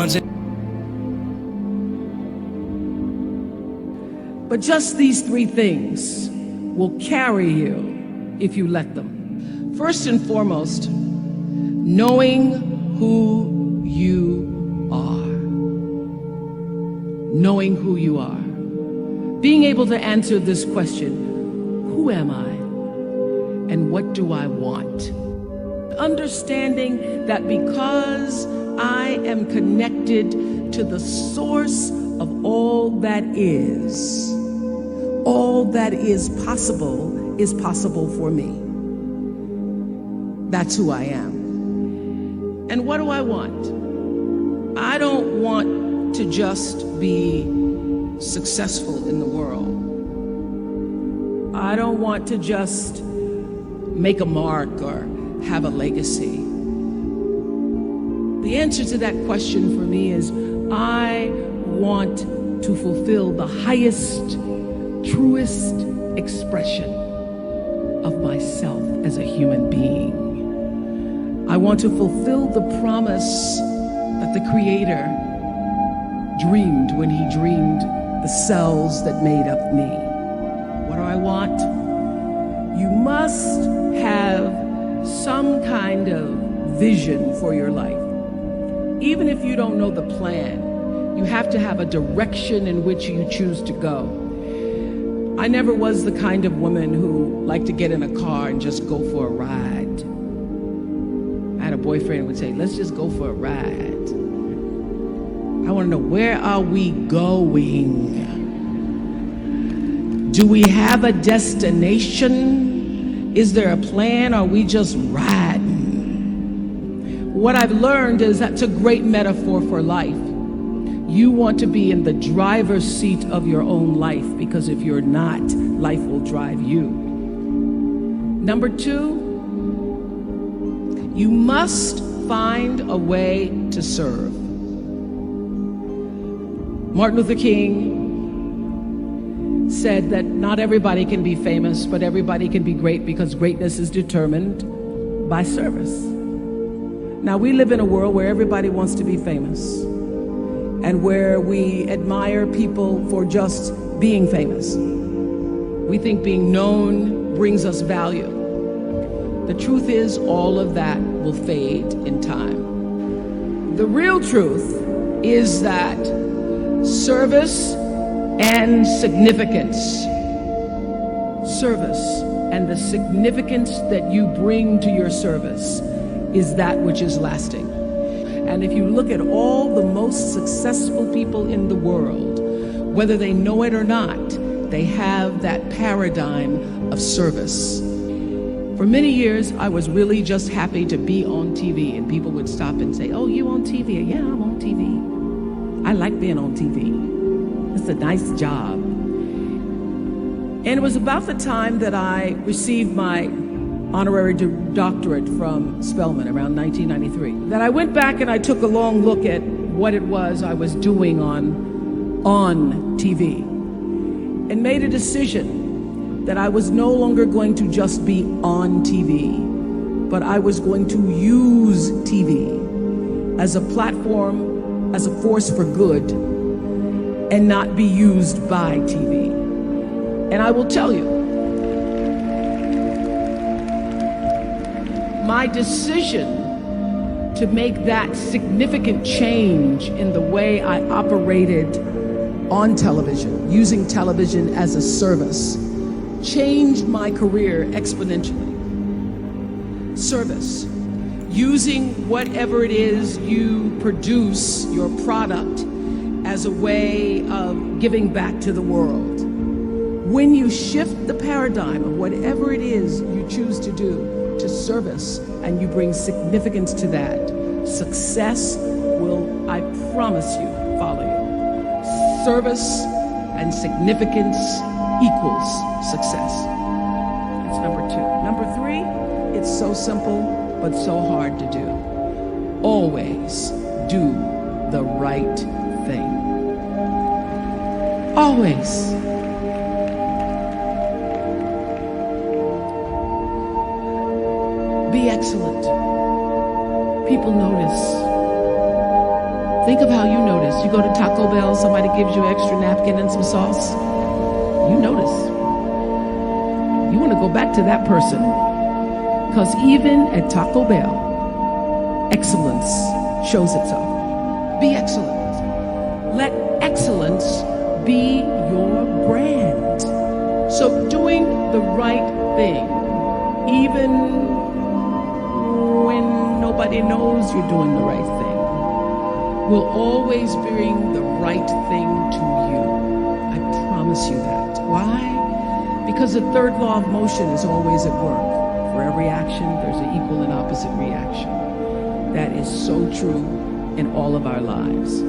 ones. But just these three things will carry you if you let them. First and foremost, knowing who you are. Knowing who you are. Being able to answer this question, who am I and what do I want? Understanding that because I am connected to the source of all that is possible for me. That's who I am. And what do I want? I don't want to just be successful in the world. I don't want to just make a mark or have a legacy. The answer to that question for me is I want to fulfill the highest, truest expression of myself as a human being. I want to fulfill the promise that the Creator dreamed when He dreamed the cells that made up me. What do I want? You must have some kind of vision for your life. Even if you don't know the plan, you have to have a direction in which you choose to go. I never was the kind of woman who liked to get in a car and just go for a ride. I had a boyfriend who would say, let's just go for a ride. I want to know, where are we going? Do we have a destination? Is there a plan? Or are we just riding? What I've learned is that's a great metaphor for life. You want to be in the driver's seat of your own life, because if you're not, life will drive you. Number two, you must find a way to serve. Martin Luther King said that not everybody can be famous, but everybody can be great, because greatness is determined by service. Now, we live in a world where everybody wants to be famous, and where we admire people for just being famous. We think being known brings us value. The truth is, all of that will fade in time. The real truth is that service and significance, the significance that you bring to your service is that which is lasting. And if you look at all the most successful people in the world, whether they know it or not, they have that paradigm of service. For many years, I was really just happy to be on TV, and people would stop and say, oh, you on TV? Yeah, I'm on TV. I like being on TV. It's a nice job. And it was about the time that I received my honorary doctorate from Spelman around 1993, that I went back and I took a long look at what it was I was doing on TV, and made a decision that I was no longer going to just be on TV, but I was going to use TV as a platform, as a force for good, and not be used by TV. And I will tell you, my decision to make that significant change in the way I operated on television, using television as a service, changed my career exponentially. Service, using whatever it is you produce, your product, as a way of giving back to the world. When you shift the paradigm of whatever it is you choose to do to service, and you bring significance to that, success will, I promise you, follow you. Service and significance equals success. That's number two. Number three, it's so simple, but so hard to do. Always do the right thing. Always. Be excellent. People notice. Think of how you notice. You go to Taco Bell, somebody gives you extra napkin and some sauce. You notice. You want to go back to that person. Because even at Taco Bell, excellence shows itself. Be excellent. Let excellence be your brand. So doing the right thing, even when nobody knows you're doing the right thing, will always bring the right thing to you. I promise you that. Why? Because the third law of motion is always at work. For every action, there's an equal and opposite reaction. That is so true in all of our lives.